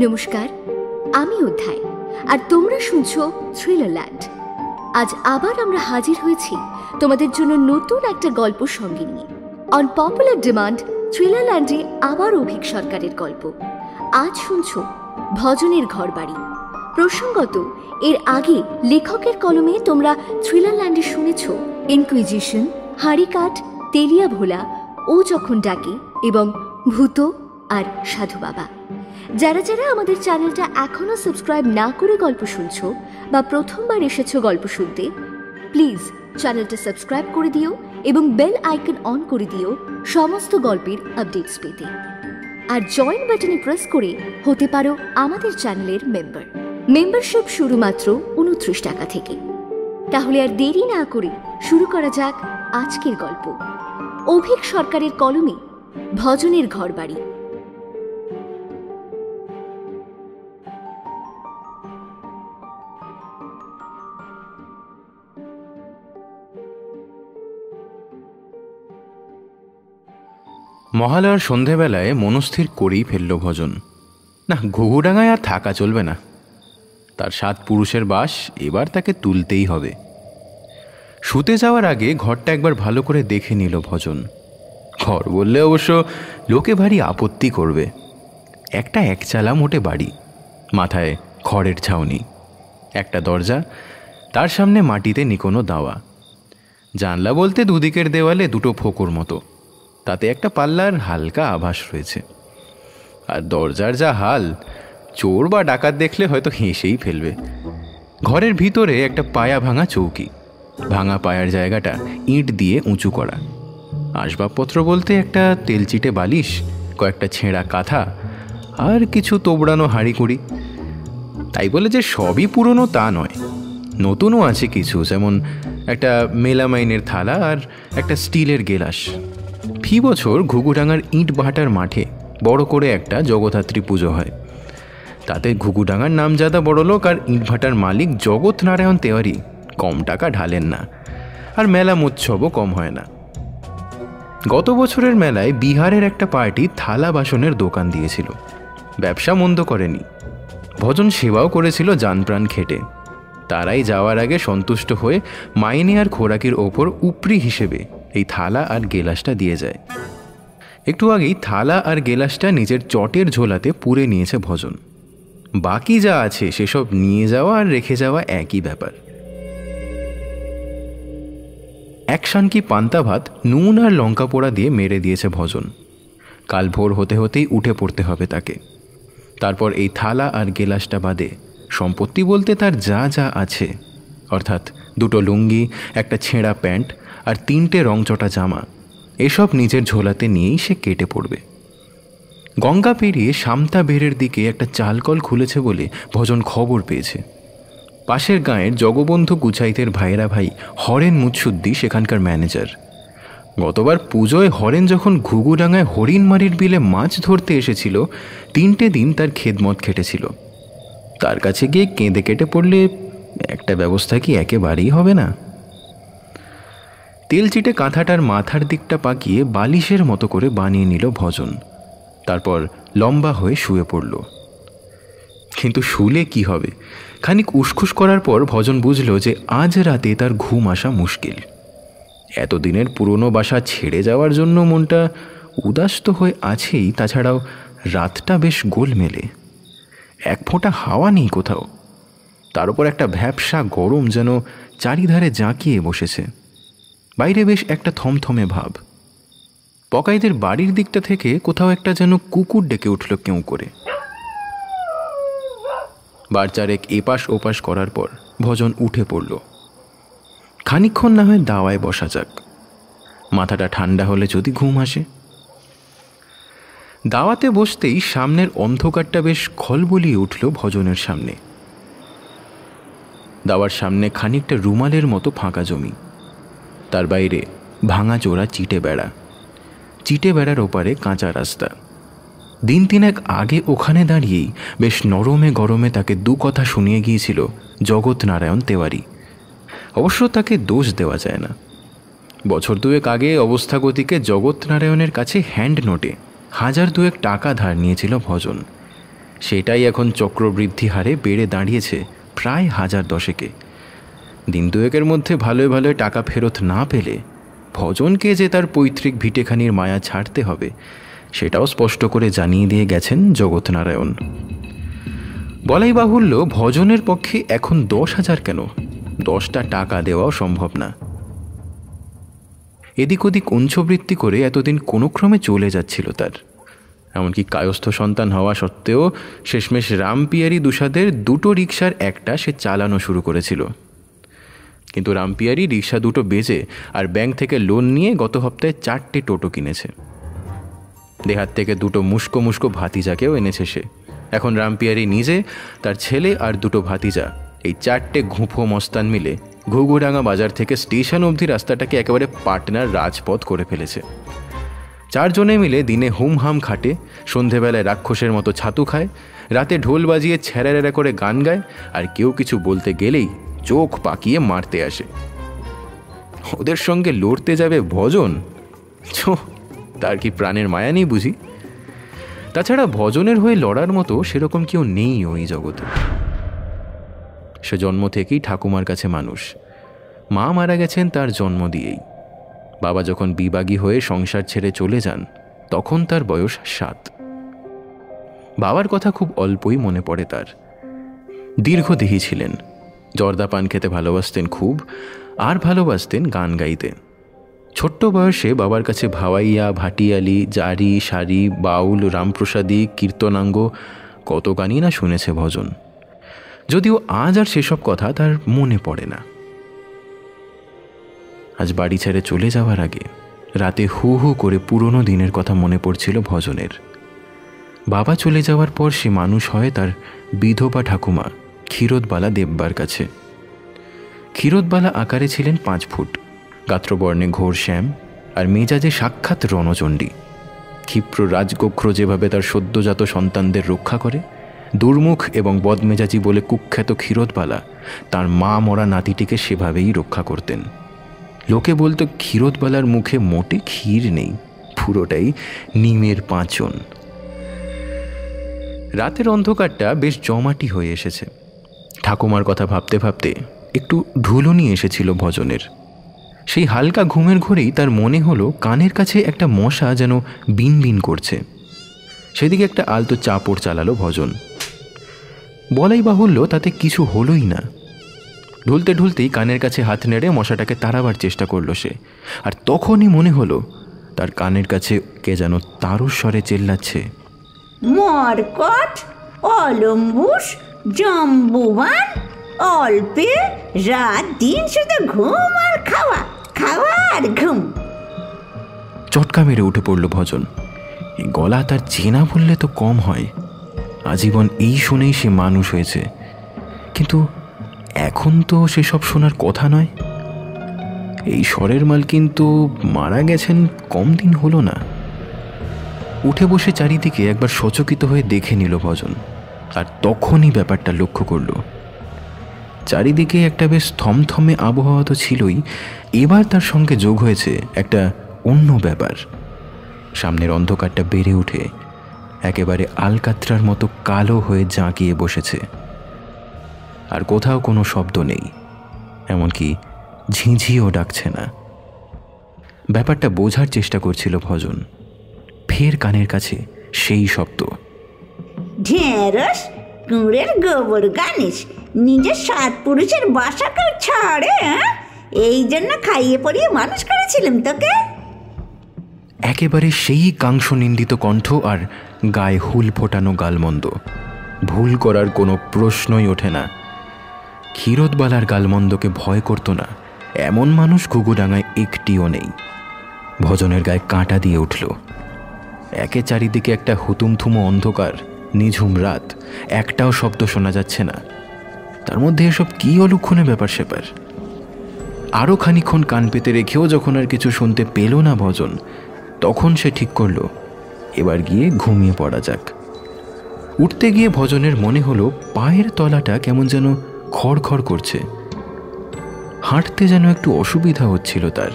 নমস্কার, আমি অধ্যায় আর তোমরা শুনছো থ্রিলারল্যান্ড। আজ আবার আমরা হাজির হয়েছি তোমাদের জন্য নতুন একটা গল্প সঙ্গে নিয়ে। অন পপুলার ডিমান্ড থ্রিলারল্যান্ডে আবার অভিক সরকারের গল্প। আজ শুনছো ভজনের ঘরবাড়ি। প্রসঙ্গত এর আগে লেখকের কলমে তোমরা থ্রিলারল্যান্ডে শুনেছ ইনকুইজিশন, হাড়িকাঠ, তেলিয়া ভোলা, ও যখন ডাকে এবং ভূত আর সাধু বাবা। যারা যারা আমাদের চ্যানেলটা এখনো সাবস্ক্রাইব না করে গল্প শুনছো বা প্রথমবার এসেছো গল্প শুনতে, প্লিজ চ্যানেলটা সাবস্ক্রাইব করে দিও এবং বেল আইকন অন করে দিও সমস্ত গল্পের আপডেটস পেতে। আর জয়েন বাটনে প্রেস করে হতে পারো আমাদের চ্যানেলের মেম্বার। মেম্বারশিপ শুরু মাত্র 29 টাকা থেকে। তাহলে আর দেরি না করে শুরু করা যাক আজকের গল্প। অভিক সরকারের কলমে ভজনের ঘরবাড়ি। মহালয়ার সন্ধেবেলায় মনস্থির করেই ফেলল ভজন, না, ঘুঘুডাঙায় আর থাকা চলবে না। তার 7 পুরুষের বাস এবার তাকে তুলতেই হবে। শুতে যাওয়ার আগে ঘরটা একবার ভালো করে দেখে নিল ভজন। ঘর বললে অবশ্য লোকে ভারী আপত্তি করবে। একটা একচালা মোটে বাড়ি, মাথায় খড়ের ছাউনি, একটা দরজা, তার সামনে মাটিতে নিকোনো দাওয়া, জানলা বলতে দুদিকের দেওয়ালে 2টো ফোকর মতো, তাতে একটা পাল্লার হালকা আভাস রয়েছে। আর দরজার যা হাল, চোর বা ডাকাত দেখলে হয়তো হেসেই ফেলবে। ঘরের ভিতরে একটা পায়া ভাঙা চৌকি, ভাঙা পায়ার জায়গাটা ইট দিয়ে উঁচু করা। আসবাবপত্র বলতে একটা তেলচিটে বালিশ, কয়েকটা ছেঁড়া কাঁথা আর কিছু তোবড়ানো হাঁড়িকুড়ি। তাই বলে যে সবই পুরনো তা নয়, নতুনও আছে কিছু, যেমন একটা মেলামাইনের থালা আর একটা স্টিলের গেলাস। ফি বছর ঘুঘুডাঙার ইট ভাটার মাঠে বড় করে একটা জগদ্ধাত্রী পুজো হয়। তাতে ঘুঘুডাঙার নামজাদা বড়লোক আর ইট ভাটার মালিক জগৎ নারায়ণ তেওয়ারি কম টাকা ঢালেন না, আর মেলা মৎসবও কম হয় না। গত বছরের মেলায় বিহারের একটা পার্টি থালা বাসনের দোকান দিয়েছিল। ব্যবসা মন্দ করেনি, ভজন সেবাও করেছিল জানপ্রাণ খেটে। তারাই যাওয়ার আগে সন্তুষ্ট হয়ে মাইনে আর খোরাকির ওপর উপরি হিসেবে এই থালা আর গেলাসটা দিয়ে যায়। একটু আগেই থালা আর গেলাসটা নিজের চটের ঝোলাতে পুরে নিয়েছে ভজন। বাকি যা আছে সেসব নিয়ে যাওয়া আর রেখে যাওয়া একই ব্যাপার। এক শানকি পান্তা ভাত নুন আর লঙ্কা পোড়া দিয়ে মেরে দিয়েছে ভজন। কাল ভোর হতে হতেই উঠে পড়তে হবে তাকে। তারপর এই থালা আর গেলাসটা বাদে সম্পত্তি বলতে তার যা যা আছে, অর্থাৎ 2টো লুঙ্গি, একটা ছেঁড়া প্যান্ট আর 3টে রংচটা জামা, এসব নিজের ঝোলাতে নিয়েই সে কেটে পড়বে। গঙ্গা পেরিয়ে সামতা বেড়ের দিকে একটা চালকল খুলেছে বলে ভজন খবর পেয়েছে। পাশের গাঁয়ের জগবন্ধু গুছাইতের ভাইয়েরা ভাই হরেন মুৎসুদ্দি সেখানকার ম্যানেজার। গতবার পুজোয় হরেন যখন ঘুঘুডাঙায় হরিণমারির বিলে মাছ ধরতে এসেছিল, 3টে দিন তার খেদমত খেটেছিল। তার কাছে গিয়ে কেঁদে কেটে পড়লে একটা ব্যবস্থা কি একেবারেই হবে না? তেলচিটে কাঁথাটার মাথার দিকটা পাকিয়ে বালিশের মতো করে বানিয়ে নিল ভজন। তারপর লম্বা হয়ে শুয়ে পড়ল। কিন্তু শুলে কি হবে? খানিক উসখুস করার পর ভজন বুঝল যে আজ রাতে তার ঘুম আসা মুশকিল। এতদিনের পুরনো বাসা ছেড়ে যাওয়ার জন্য মনটা উদাস তো হয়ে আছেই, তাছাড়াও রাতটা বেশ গোলমেলে, এক ফোঁটা হাওয়া নেই কোথাও। তার উপর একটা ভ্যাপসা গরম যেন চারিধারে জাঁকিয়ে বসেছে। বাইরে বেশ একটা থমথমে ভাব। পকাইদের বাড়ির দিকটা থেকে কোথাও একটা যেন কুকুর ডেকে উঠল কেউ করে। বার চারেক এপাশ ওপাশ করার পর ভজন উঠে পড়ল। খানিকক্ষণ না হয় দাওয়ায় বসা যাক, মাথাটা ঠান্ডা হলে যদি ঘুম আসে। দাওয়াতে বসতেই সামনের অন্ধকারটা বেশ খলবলিয়ে উঠল ভজনের সামনে। দাওয়ার সামনে খানিকটা রুমালের মতো ফাঁকা জমি, তার বাইরে ভাঙা চোরা চিটে বেড়া, চিটে বেড়ার ওপারে কাঁচা রাস্তা। 3 আগে ওখানে দাঁড়িয়েই বেশ নরমে গরমে তাকে 2 কথা শুনিয়ে গিয়েছিল জগৎ নারায়ণ তেওয়ারি। অবশ্য তাকে দোষ দেওয়া যায় না। বছর 2 আগে অবস্থাগতিকে জগৎ নারায়ণের কাছে হ্যান্ড নোটে 1000-2 টাকা ধার নিয়েছিল ভজন। সেটাই এখন চক্রবৃদ্ধি হারে বেড়ে দাঁড়িয়েছে প্রায় 1010-এ। দিন দুয়েকের মধ্যে ভালোই ভালোই টাকা ফেরত না পেলে ভজনকে যে তার পৈতৃক ভিটেখানির মায়া ছাড়তে হবে সেটাও স্পষ্ট করে জানিয়ে দিয়ে গেছেন জগৎনারায়ণ। বলাই বাহুল্য, ভজনের পক্ষে এখন 10,000 কেন, 10টা টাকা দেওয়াও সম্ভব না। এদিক ওদিক উঞ্চবৃত্তি করে এতদিন কোনো ক্রমে চলে যাচ্ছিল তার। এমনকি কায়স্থ সন্তান হওয়া সত্ত্বেও শেষমেশ রামপিয়ারি দুসাদের 2টো রিক্সার একটা সে চালানো শুরু করেছিল। কিন্তু রামপিয়ারি রিক্সা 2টো বেচে আর ব্যাংক থেকে লোন নিয়ে গত সপ্তাহে 4টে টোটো কিনেছে। দেহাত থেকে 2টো মুস্কো মুস্কো ভাতিজাকেও এনেছে সে। এখন রামপিয়ারি নিজে, তার ছেলে আর 2টো ভাতিজা, এই 4টে ঘুঁফো মস্তান মিলে ঘুঘুডাঙ্গা বাজার থেকে স্টেশন অবধি রাস্তাটাকে একেবারে পাটনার রাজপথ করে ফেলেছে। 4 জনে মিলে দিনে হুমহাম খাটে, সন্ধেবেলায় রাক্ষসের মতো ছাতু খায়, রাতে ঢোল বাজিয়ে ছ্যাড়াড়া করে গান গায়, আর কেউ কিছু বলতে গেলেই চোখ পাকিয়ে মারতে আসে। ওদের সঙ্গে লড়তে যাবে ভজন? তার কি প্রাণের মায়া নেই বুঝি? তাছাড়া ভজনের হয়ে লড়ার মতো সেরকম কেউ নেই ওই জগতে। সে জন্ম থেকেই ঠাকুমার কাছে মানুষ। মা মারা গেছেন তার জন্ম দিয়েই। বাবা যখন বিবাগী হয়ে সংসার ছেড়ে চলে যান তখন তার বয়স 7। বাবার কথা খুব অল্পই মনে পড়ে তার। দীর্ঘদেহী ছিলেন, জর্দা পান খেতে ভালোবাসতেন খুব, আর ভালোবাসতেন গান গাইতে। ছোট্ট বয়সে বাবার কাছে ভাওয়াইয়া, ভাটিয়ালি, জারি, সারি, বাউল, রামপ্রসাদী, কীর্তনাঙ্গ কত গানই না শুনেছে ভজন, যদিও আজ আর সেসব কথা তার মনে পড়ে না। আজ বাড়ি ছেড়ে চলে যাওয়ার আগে রাতে হু হু করে পুরনো দিনের কথা মনে পড়ছিল ভজনের। বাবা চলে যাওয়ার পর সে মানুষ হয় তার বিধবা ঠাকুমা ক্ষীরোদবালা দেববার কাছে। ক্ষীরোদবালা আকারে ছিলেন 5 ফুট, গাত্রবর্ণে ঘোর শ্যাম, আর মেজাজে সাক্ষাৎ রণচণ্ডী। ক্ষিপ্র রাজগোখ্র যেভাবে তার সদ্যজাত সন্তানদের রক্ষা করে, দুর্মুখ এবং বদমেজাজি বলে কুখ্যাত ক্ষীরোদবালা তার মা মরা নাতিটিকে সেভাবেই রক্ষা করতেন। লোকে বলতো ক্ষীরোদবালার মুখে মোটে ক্ষীর নেই, পুরোটাই নিমের পাঁচন। রাতের অন্ধকারটা বেশ জমাটি হয়ে এসেছে। ঠাকুমার কথা ভাবতে ভাবতে একটু ঢুলুনি এসেছিল ভজনের। সেই হালকা ঘুমের ঘোরেই তার মনে হলো কানের কাছে একটা মশা যেন বিন বিন করছে। সেদিকে একটা আলতো চাপড় চালালো ভজন। বলাই বাহুল্য, তাতে কিছু হলোই না। ঢুলতে ঢুলতেই কানের কাছে হাত নেড়ে মশাটাকে তাড়াবার চেষ্টা করলো সে, আর তখনই মনে হলো তার কানের কাছে কে যেন তারস্বরে চেল্লাচ্ছে, মরকট, অলম্বুস, জম্বুবান, অল্পে রাত দিন শুধু ঘুম আর খাওয়া, খাওয়া আর ঘুম। চটকা মেরে উঠে পড়ল ভজন। এই গলা তার চেনা বললে তো কম হয়। আজীবন এই শুনেই সে মানুষ হয়েছে, কিন্তু এখন তো সেসব শোনার কথা নয়। এই স্বরের মাল কিন্তু মারা গেছেন কম দিন হলো না। উঠে বসে চারিদিকে একবার সচকিত হয়ে দেখে নিল ভজন, আর তখনই ব্যাপারটা লক্ষ্য করল। চারিদিকে একটা বেশ থমথমে আবহাওয়া তো ছিলই, এবার তার সঙ্গে যোগ হয়েছে একটা অন্য ব্যাপার। সামনের অন্ধকারটা বেড়ে উঠে একেবারে আলকাত্রার মতো কালো হয়ে জাঁকিয়ে বসেছে, আর কোথাও কোনো শব্দ নেই, এমনকি ঝিঁঝিও ডাকছে না। ব্যাপারটা বোঝার চেষ্টা করছিল ভজন। ফের কানের কাছে সেই শব্দ, ঢেঁড়স কুঁড়ের গোবর গানিস, নিজের 7 পুরুষের বাসা কেউ ছাড়ে? এই জন্য খাইয়ে পরিয়ে মানুষ করেছিলাম তোকে। একেবারে সেই কাংস নিন্দিত কণ্ঠ আর গায়ে হুল ফোটানো গালমন্দ। ভুল করার কোনো প্রশ্নই ওঠে না। ক্ষীরোদবালার গালমন্দকে ভয় করত না এমন মানুষ ঘুঘুডাঙ্গায় একটিও নেই। ভজনের গায়ে কাঁটা দিয়ে উঠল। একে চারিদিকে একটা হুতুমথুমো অন্ধকার, নিঝুম রাত, একটাও শব্দ শোনা যাচ্ছে না। তার মধ্যে এসব কি অলুক্ষণে ব্যাপার স্যাপার। আরও খানিক্ষণ কান পেতে রেখেও যখন আর কিছু শুনতে পেল না ভজন, তখন সে ঠিক করল এবার গিয়ে ঘুমিয়ে পড়া যাক। উঠতে গিয়ে ভজনের মনে হলো পায়ের তলাটা কেমন যেন খড়খড় করছে। হাঁটতে যেন একটু অসুবিধা হচ্ছিল তার।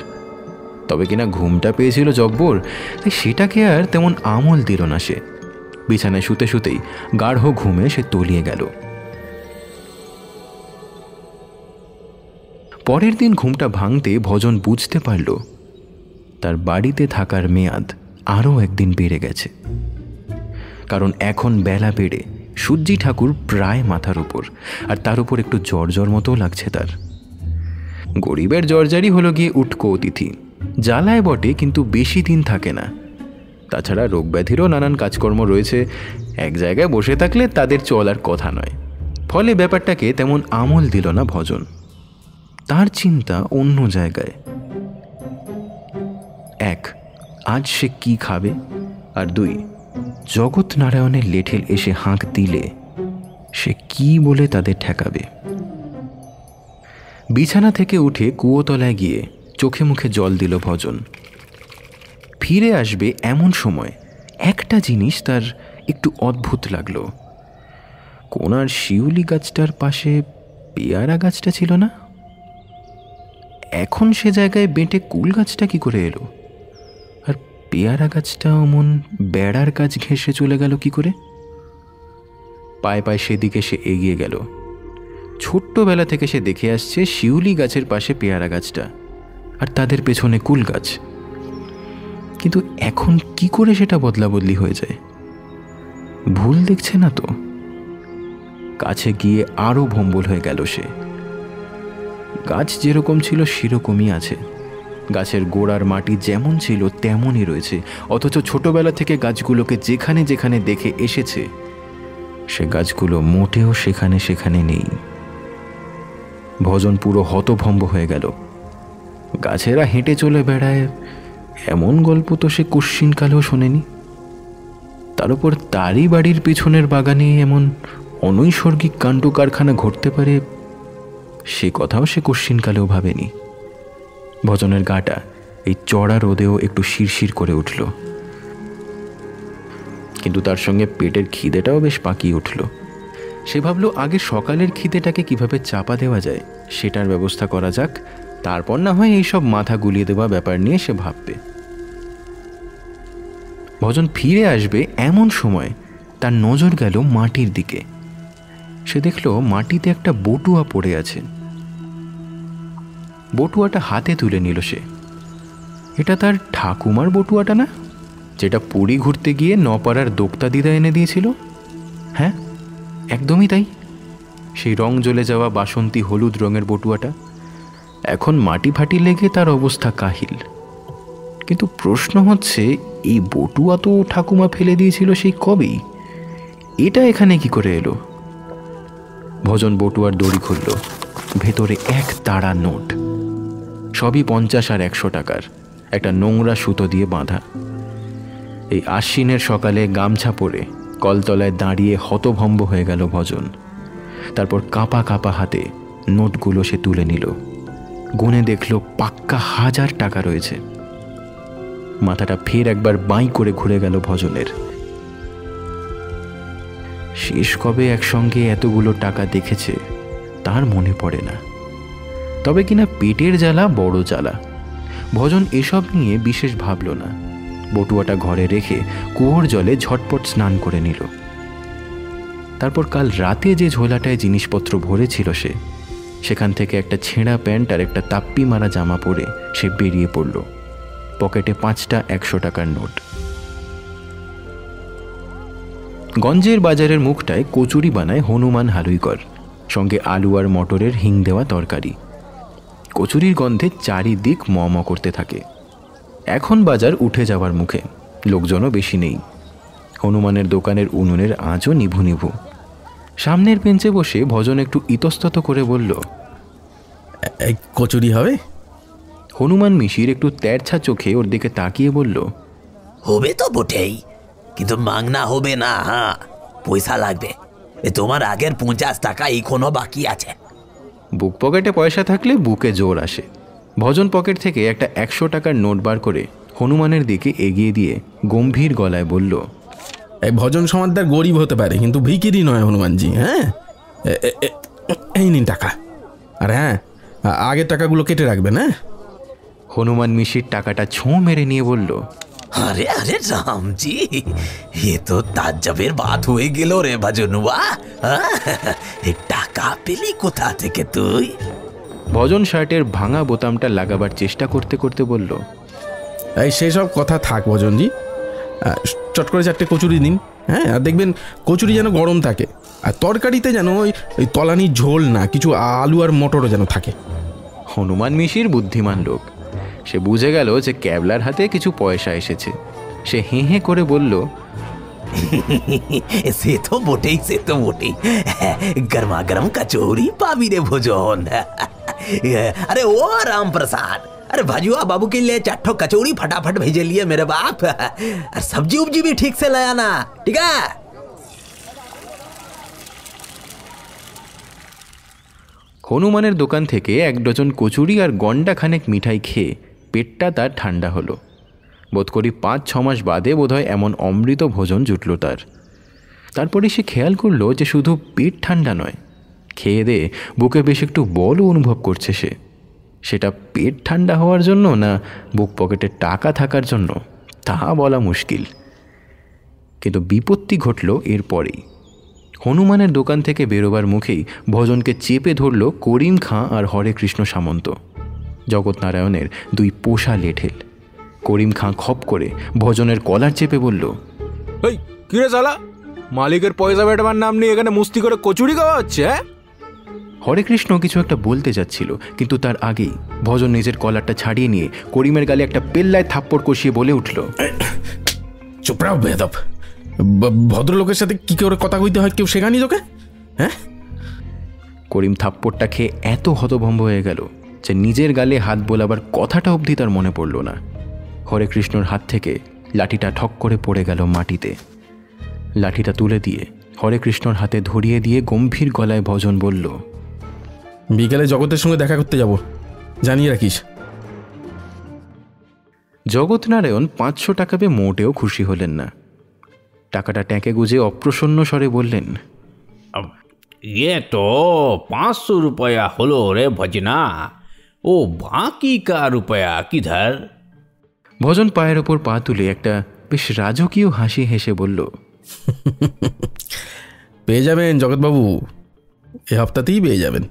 তবে কিনা ঘুমটা পেয়েছিল জব্বর, তাই সেটাকে আর তেমন আমল দিল না সে। বিছানায় শুতে শুতেই গাঢ় ঘুমে সে তলিয়ে গেল। পরের দিন ঘুমটা ভাঙতে ভজন বুঝতে পারল তার বাড়িতে থাকার মেয়াদ আরও একদিন বেড়ে গেছে। কারণ এখন বেলা বেড়ে সূর্যি ঠাকুর প্রায় মাথার উপর, আর তার উপর একটু জ্বর জ্বর মতো লাগছে তার। গরিবের জ্বরজারি হলো গিয়ে উটকো অতিথি, জ্বালায় বটে কিন্তু বেশি দিন থাকে না। তাছাড়া রোগ ব্যাধিরও নানান কাজকর্ম রয়েছে, এক জায়গায় বসে থাকলে তাদের চলার কথা নয়। ফলে ব্যাপারটাকে তেমন আমল দিল না ভজন। তার চিন্তা অন্য জায়গায়। এক, আজ সে কি খাবে, আর দুই, জগৎ নারায়ণের লেঠেল এসে হাঁক দিলে সে কি বলে তাদের ঠেকাবে। বিছানা থেকে উঠে কুয়োতলায় গিয়ে চোখে মুখে জল দিল ভজন। ফিরে আসবে এমন সময় একটা জিনিস তার একটু অদ্ভুত লাগলো। কোনার শিউলি গাছটার পাশে পেয়ারা গাছটা ছিল না? এখন সে জায়গায় বেঁটে কুল গাছটা কি করে এলো? আর পেয়ারা গাছটা অমন বেড়ার কাজ ঘেঁষে চলে গেল কি করে? পায়ে পায়ে সেদিকে সে এগিয়ে গেল। ছোট্টবেলা থেকে সে দেখে আসছে শিউলি গাছের পাশে পেয়ারা গাছটা, আর তাদের পেছনে কুল গাছ। কিন্তু এখন কি করে সেটা বদলা বদলি হয়ে যায়? ভুল দেখছে না তো? কাছে গিয়ে আরো ভম্বল হয়ে গেল সে। গাছ যেরকম ছিল সেরকমই আছে, গাছের গোড়ার মাটি যেমন ছিল তেমনই রয়েছে, অথচ ছোটবেলা থেকে গাছগুলোকে যেখানে যেখানে দেখে এসেছে সে গাছগুলো মোটেও সেখানে সেখানে নেই। ভজন পুরো হতভম্ব হয়ে গেল। গাছেরা হেঁটে চলে বেড়ায় এমন গল্প তো সে কুশ্চিনকালেও শোনেনি। তার উপর তারই বাড়ির পিছনের বাগানে এমন অনৈসর্গিক কাণ্ড কারখানা ঘটতে পারে সে কথাও সে কুশ্চিনকালেও ভাবেনি। ভজনের গাটা এই চড়া রোদেও একটু শিরশির করে উঠল, কিন্তু তার সঙ্গে পেটের খিদেটাও বেশ পাকিয়ে উঠল। সে ভাবল আগে সকালের খিদেটাকে কিভাবে চাপা দেওয়া যায় সেটার ব্যবস্থা করা যাক, তারপর না হয় এইসব মাথা গুলিয়ে দেওয়া ব্যাপার নিয়ে সে ভাববে। ভজন ফিরে আসবে এমন সময় তার নজর গেল মাটির দিকে। সে দেখল মাটিতে একটা বটুয়া পড়ে আছে। বটুয়াটা হাতে তুলে নিল সে। এটা তার ঠাকুমার বটুয়াটা না, যেটা পুরী ঘুরতে গিয়ে নপাড়ার দোক্তা দিদা এনে দিয়েছিল? হ্যাঁ, একদমই তাই। সেই রং জ্বলে যাওয়া বাসন্তী হলুদ রঙের বটুয়াটা। এখন মাটি ফাটি লেগে তার অবস্থা কাহিল। কিন্তু প্রশ্ন হচ্ছে, এই বটুয়া তো ঠাকুমা ফেলে দিয়েছিল সেই কবেই, এটা এখানে কি করে এলো? ভজন বটুয়ার দড়ি খুলল। ভেতরে এক তাড়া নোট, সবই 50 আর 100 টাকার, একটা নোংরা সুতো দিয়ে বাঁধা। এই আশ্বিনের সকালে গামছা পরে কলতলায় দাঁড়িয়ে হতভম্ব হয়ে গেল ভজন। তারপর কাঁপা কাঁপা হাতে নোটগুলো সে তুলে নিল। গুনে দেখল পাক্কা 1000 টাকা রয়েছে। মাথাটা ফের একবার বাঁই করে ঘুরে গেল ভজনের। শেষ কবে একসঙ্গে এতগুলো টাকা দেখেছে তার মনে পড়ে না। তবে কিনা পেটের জ্বালা বড় জ্বালা। ভজন এসব নিয়ে বিশেষ ভাবল না। বটুয়াটা ঘরে রেখে কুয়োর জলে ঝটপট স্নান করে নিল। তারপর কাল রাতে যে ঝোলাটায় জিনিসপত্র ভরেছিল সেখান থেকে একটা ছেঁড়া প্যান্ট আর একটা তাপ্পি মারা জামা পরে সে বেরিয়ে পড়ল। পকেটে 5টা 100 টাকার নোট। গঞ্জের বাজারের মুখটায় কচুরি বানায় হনুমান হালুইকর, সঙ্গে আলু আর মটরের হিং দেওয়া তরকারি। কচুরির গন্ধে চারিদিক ম ম করতে থাকে। এখন বাজার উঠে যাওয়ার মুখে, লোকজনও বেশি নেই। হনুমানের দোকানের উনুনের আঁচও নিভু নিভু। সামনের বেঞ্চে বসে ভজন একটু ইতস্তত করে বলল, কচুরি হবে? হনুমান মিশির একটু তেরছা চোখে ওর দিকে তাকিয়ে বলল, হবে তো বটেই, কিন্তু মাংনা হবে না। হ্যাঁ, পয়সা লাগবে। তোমার আগের 50 টাকা এখনো বাকি আছে। বুক পকেটে পয়সা থাকলে বুকে জোর আসে। ভজন পকেট থেকে একটা 100 টাকার নোট বার করে হনুমানের দিকে এগিয়ে দিয়ে গম্ভীর গলায় বলল, এই ভজন সমাজদার গরিব হতে পারে, কিন্তু ভিকিরি নয় হনুমানজি। হ্যাঁ, এই নিন টাকা। আর হ্যাঁ, আগের টাকাগুলো কেটে রাখবেন। হ্যাঁ। হনুমান মিশির টাকাটা ছোঁ মেরে নিয়ে বলল, अरे अरे राम जी, ये तो ताज्जुবের बात হয়ে গেল রে ভজনুয়া। টাকা পেলি কোথা থেকে তুই? ভজন শার্টের ভাঙা বোতামটা লাগাবার চেষ্টা করতে করতে বলল, এই সেসব কথা থাক ভজনজি, চট করে 4টে কচুরি দিন। হ্যাঁ, আর দেখবেন কচুরি যেন গরম থাকে, আর তরকারিতে যেন ওই তলানির ঝোল না, কিছু আলু আর মটরও যেন থাকে। হনুমান মিশির বুদ্ধিমান লোক, সে বুঝে গেল যে ক্যাবলার হাতে কিছু পয়সা এসেছে। সে হেঁ হেঁ করে বলল, সে তো বটেই, সে তো বটেই। গরমা গরম কচৌরি পাবি রে ভোজন। अरे ओ राम प्रसाद, अरे भाजुआ बाबू के लिए 4 ठो कचौड़ी फटाफट भेजे लिए मेरे बाप। और सब्जी उब्जी भी ठीक से ले आना, ठीक है? হনুমানের দোকান থেকে 1 ডজন কচুরি আর গন্ডা খানেক মিঠাই খেয়ে পেটটা তার ঠান্ডা হলো। বোধ করি 5-6 মাস বাদে বোধহয় এমন অমৃত ভোজন জুটল তার। তারপরে সে খেয়াল করলো যে শুধু পেট ঠান্ডা নয়, খেয়ে দে বুকে বেশ একটু বলও অনুভব করছে সে। সেটা পেট ঠান্ডা হওয়ার জন্য না বুক পকেটে টাকা থাকার জন্য তা বলা মুশকিল। কিন্তু বিপত্তি ঘটল এরপরেই। হনুমানের দোকান থেকে বেরোবার মুখেই ভজনকে চেপে ধরল করিম খাঁ আর হরে কৃষ্ণ সামন্ত, জগৎনারায়ণের 2 পোষা লেঠেল। করিম খাঁ খপ করে ভজনের কলার চেপে বলল, এই কিরে শালা, মালিকের পয়সা বেটাবার নাম নিয়ে এখানে মুস্তি করে কচুরি খাওয়া হচ্ছে? হরে কৃষ্ণ কিছু একটা বলতে যাচ্ছিল, কিন্তু তার আগেই ভজন নিজের কলারটা ছাড়িয়ে নিয়ে করিমের গালে একটা পেল্লায় থাপ্পড় কষিয়ে বলে উঠল, চুপ রাও বেয়াদব, ভদ্রলোকের সাথে কি করে কথা কইতে হয় কেউ শেখানি তোকে? হ্যাঁ? করিম থাপ্পড়টা খেয়ে এত হতভম্ব হয়ে গেল যে নিজের গালে হাত বোলাবার কথাটা অবধি তার মনে পড়ল না। হরে কৃষ্ণর হাত থেকে লাঠিটা ঠক করে পড়ে গেল মাটিতে। লাঠিটা তুলে দিয়ে হরে কৃষ্ণর হাতে ধরিয়ে দিয়ে গম্ভীর গলায় ভজন বলল, বিকেলে জগতের সঙ্গে দেখা করতে যাব, জানিয়ে রাখিস। জগৎনারায়ণ 500 টাকা পেয়ে মোটেও খুশি হলেন না। টাকাটা ট্যাঁকে গুজে অপ্রসন্ন স্বরে বললেন, ये तो 500 रुपया হলো রে ভজনা, ও বাকি का रुपया किधर? ভজন পায়ের ওপর পা তুলে একটা বেশ রাজকীয় হাসি হেসে বলল, পেয়ে যাবেন জগৎবাবু, এ হপ্তাতেই পেয়ে যাবেন।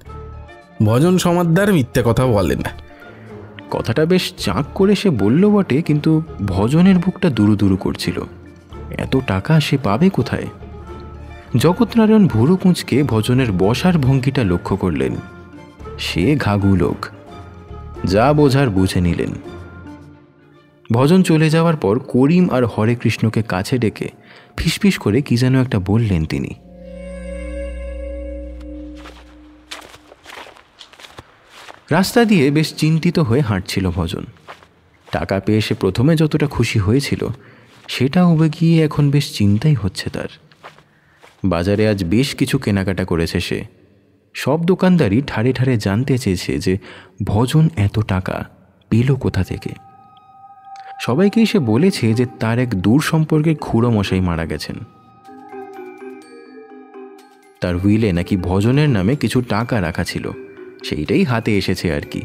ভজন সমাদ্দার মিথ্যে কথা বলেন না। কথাটা বেশ চাঁক করে সে বলল বটে, কিন্তু ভজনের বুকটা দুরু দুরু করছিল। এত টাকা সে পাবে কোথায়? জগৎনারায়ণ ভুরু কুঁচকে ভজনের বসার ভঙ্গিটা লক্ষ্য করলেন। সে ঘাঘু লোক, যা বোঝার বুঝে নিলেন। ভজন চলে যাওয়ার পর করিম আর হরে কৃষ্ণকে কাছে ডেকে ফিসফিস করে কি যেন একটা বললেন তিনি। রাস্তা দিয়ে বেশ চিন্তিত হয়ে হাঁটছিল ভজন। টাকা পেয়ে সে প্রথমে যতটা খুশি হয়েছিল সেটা উবে গিয়ে এখন বেশ চিন্তাই হচ্ছে তার। বাজারে আজ বেশ কিছু কেনাকাটা করেছে সে। সব দোকানদারই ঠাড়ে ঠাড়ে জানতে চেয়েছে যে ভজন এত টাকা পেল কোথা থেকে। সবাইকেই সে বলেছে যে তার এক দূর সম্পর্কের খুড়ো মশাই মারা গেছেন। তার হুইলে নাকি ভজনের নামে কিছু টাকা রাখা ছিল, সেইটাই হাতে এসেছে আর কি।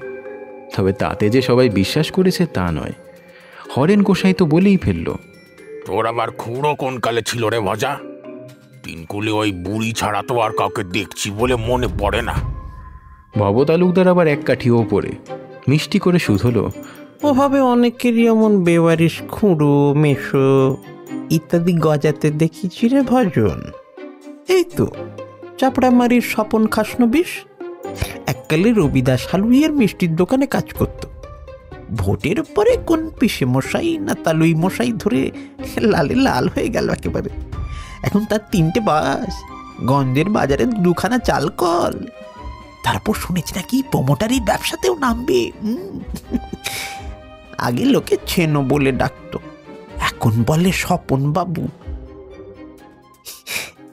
তবে তাতে যে সবাই বিশ্বাস করেছে তা নয়। হরেন গোসাই তো বলেই ফেলল, তোর আবার খুঁড়ো কোন কালে ছিল রে ভজা? তিনকুলে ওই বুড়ি ছাড়া তো আর কাউকে দেখছি বলে মনে পড়ে না। ভব তালুকদার আবার এক কাঠি ওপরে মিষ্টি করে শুধলো, ওভাবে অনেকেরই এমন বেওয়ারিশ খুঁড়ো মেশো ইত্যাদি গজাতে দেখেছি রে ভজন। এই তো চাপড়ামারির স্বপন খাসনবিশ এককালে রবিদাস হালুইয়ের মিষ্টির দোকানে কাজ করত। ভোটের পরে কোন পিসে মশাই না তালুই মশাই ধরে লালে লাল হয়ে গেল একেবারে। এখন তার 3টে বাস, গঞ্জের বাজারে 2খানা চাল কল। তারপর শুনেছি নাকি প্রমোটারির ব্যবসাতেও নামবে। আগে লোকে ছেনো বলে ডাকতো, এখন বলে স্বপন বাবু।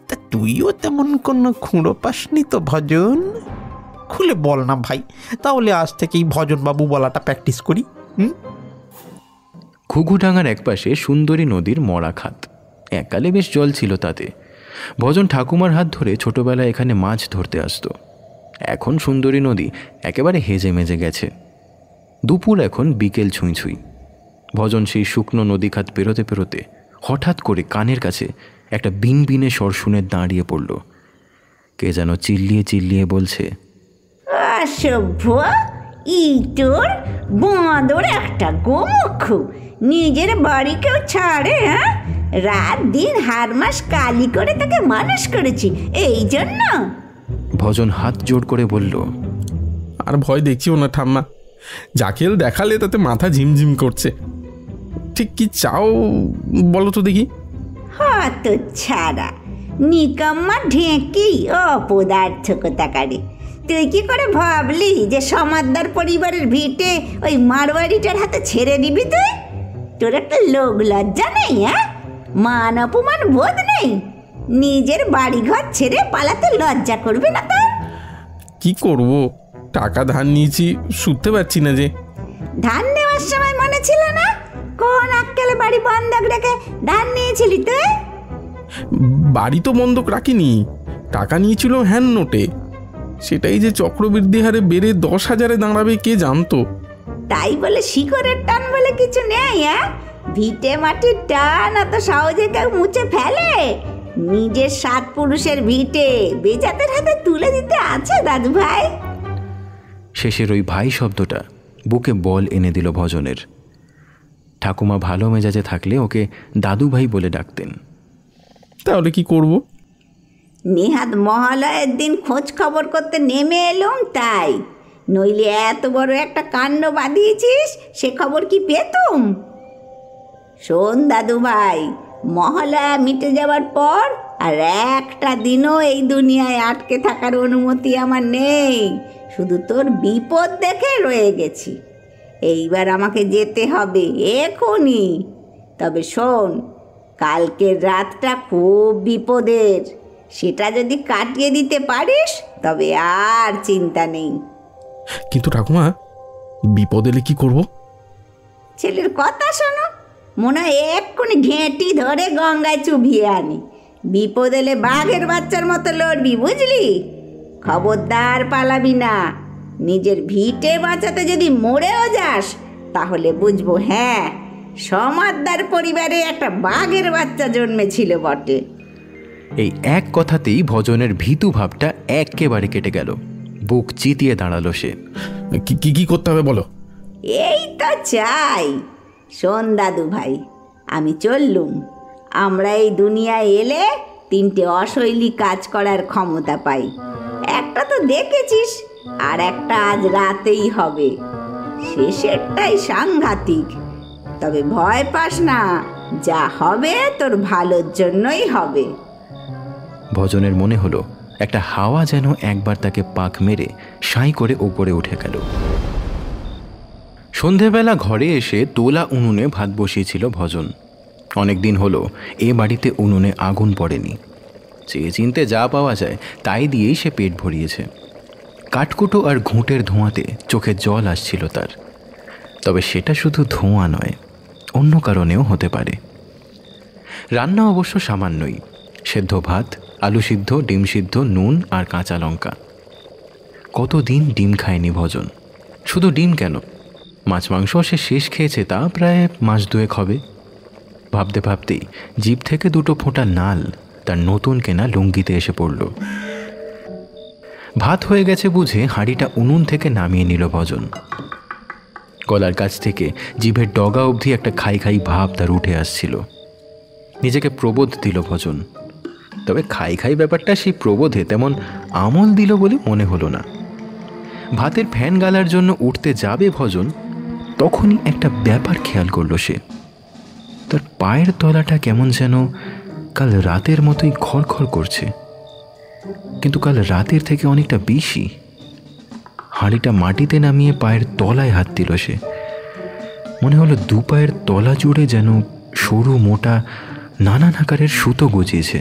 তা তুইও তেমন কোনো খুঁড়ো পাসনি তো ভজন? খুলে বল না ভাই, তাহলে আজ থেকেই ভজন বাবু বলাটা প্র্যাকটিস করি। ঘুঘুডাঙ্গার একপাশে সুন্দরী নদীর মরা খাত। এককালে বেশ জল ছিল তাতে। ভজন ঠাকুমার হাত ধরে ছোটবেলায় এখানে মাছ ধরতে আসতো। এখন সুন্দরী নদী একেবারে হেজে মেজে গেছে। দুপুর এখন বিকেল ছুঁই ছুঁই। ভজন সেই শুকনো নদীখাত পেরোতে পেরোতে হঠাৎ করে কানের কাছে একটা বিনবিনে স্বর শুনে দাঁড়িয়ে পড়ল। কে যেন চিল্লিয়ে চিল্লিয়ে বলছে, অসভ্য ইতর বাঁদর একটা গোমুখ, নিজের বাড়ি কেউ ছাড়ে? হ্যাঁ, রাত দিন হার মাস কালি করে তাকে মানুষ করেছি, এই জন্য? ভজন হাত জোড় করে বলল, আর ভয় দেখছিও না ঠাম্মা, জাকেল দেখালে তাতে মাথা ঝিমঝিম করছে। ঠিক কি চাও বলো তো দেখি? হত ছাড়া নিকাম্মা ঢেঁকি অপদার্থ কোথাকারে। তুই কি করে ভাবলি যে সমাদদার পরিবারের ভিটে ওই মারওয়ারিটার হাতে ছেড়ে দিবি? তোর একটা লোক লজ্জা নেই? হ্যাঁ, মান অপমান বোধ নেই? নিজের বাড়িঘর ছেড়ে পালাতে লজ্জা করবে না তোর? কি করব, টাকা ধার নিয়েছি, শুনতে পারছি না যে। ধান নেওয়ার সময় মনে ছিল না? কোন আক্কেলে বাড়ি বন্ধক রেখে ধান নিয়েছিলি তুই? বাড়ি তো বন্ধক রাখিনি, টাকা নিয়েছিল হ্যান্ড নোটে। সেটাই যে চক্রবৃদ্ধি হারে বেড়ে 10,000-এ দাঁড়াবে কে জানতো। তাই বলে শিকড়ের টান বলে কিছু নেই? হ্যাঁ, ভিটে মাটির টান অত সহজে কেউ মুছে ফেলে? নিজের 7 পুরুষের ভিটে বেজাতের হাতে তুলে দিতে আছে দাদু ভাই? শেষের ওই ভাই শব্দটা বুকে বল এনে দিল ভজনের। ঠাকুমা ভালো মেজাজে থাকলে ওকে দাদু ভাই বলে ডাকতেন। তাহলে কি করব? নেহাত মহালয়ের দিন খোঁজ খবর করতে নেমে এলুম তাই, নইলে এত বড় একটা কাণ্ড বাঁধিয়েছিস, সে খবর কি পেতুম? শোন দাদু ভাই, মহালয়া মিটে যাওয়ার পর আর একটা দিনও এই দুনিয়ায় আটকে থাকার অনুমতি আমার নেই। শুধু তোর বিপদ দেখে রয়ে গেছি। এইবার আমাকে যেতে হবে এখনই। তবে শোন, কালকের রাতটা খুব বিপদের, সেটা যদি কাটিয়ে দিতে পারিস তবে আর চিন্তা নেই। কিন্তু ঠাকুমা, বিপদ এলে কি করব? ছেলের কথা শোনো, মনে হয় এক্ষুনি ঘেঁটি ধরে গঙ্গায় চুবিয়ে আনি। বিপদ এলে বাঘের বাচ্চার মতো লড়বি, বুঝলি? খবরদার পালাবি না। নিজের ভিটে বাঁচাতে যদি মরেও যাস তাহলে বুঝবো, হ্যাঁ, সমাদদার পরিবারে একটা বাঘের বাচ্চা জন্মেছিল বটে। এই এক কথাতেই ভজনের ভীতু ভাবটা একেবারে কেটে গেল। বুক চিতিয়ে দাঁড়ালো সে। কি কি করতে হবে বলো? এই তো চাই। শোন দাদু ভাই, আমি চললুম। আমরা এই দুনিয়ায় এলে 3টে অশৈলী কাজ করার ক্ষমতা পাই। একটা তো দেখেছিস, আর একটা আজ রাতেই হবে। শেষেরটাই সাংঘাতিক। তবে ভয় পাস না, যা হবে তোর ভালোর জন্যই হবে। ভজনের মনে হলো একটা হাওয়া যেন একবার তাকে পাক মেরে সাঁই করে উপরে উঠে গেল। সন্ধেবেলা ঘরে এসে তোলা উনুনে ভাত বসিয়েছিল ভজন। অনেকদিন হলো এ বাড়িতে উনুনে আগুন পড়েনি। চেয়ে চিনতে যা পাওয়া যায় তাই দিয়েই সে পেট ভরিয়েছে। কাঠকুটো আর ঘুঁটের ধোঁয়াতে চোখে জল আসছিল তার। তবে সেটা শুধু ধোঁয়া নয়, অন্য কারণেও হতে পারে। রান্না অবশ্য সামান্যই। সেদ্ধ ভাত, আলু সিদ্ধ, ডিম সিদ্ধ, নুন আর কাঁচা লঙ্কা। কতদিন ডিম খায়নি ভজন। শুধু ডিম কেন, মাছ মাংস সে শেষ খেয়েছে তা প্রায় মাস 2 হবে। ভাবতে ভাবতেই জিভ থেকে 2 ফোঁটা নাল তার নতুন কেনা লুঙ্গিতে এসে পড়ল। ভাত হয়ে গেছে বুঝে হাঁড়িটা উনুন থেকে নামিয়ে নিল ভজন। গলার কাছ থেকে জিভের ডগা অবধি একটা খাই খাই ভাব তার উঠে আসছিল। নিজেকে প্রবোধ দিল ভজন। তবে খাই খাই ব্যাপারটা সেই প্রবোধে তেমন আমল দিল বলে মনে হলো না। ভাতের ফ্যান গালার জন্য উঠতে যাবে ভজন, তখনই একটা ব্যাপার খেয়াল করল সে। তার পায়ের তলাটা কেমন যেন কাল রাতের মতোই খড়খড় করছে, কিন্তু কাল রাতের থেকে অনেকটা বেশি। হাঁড়িটা মাটিতে নামিয়ে পায়ের তলায় হাত দিল সে। মনে হলো 2 পায়ের তলা জুড়ে যেন সরু মোটা নানান আকারের সুতো গজিয়েছে।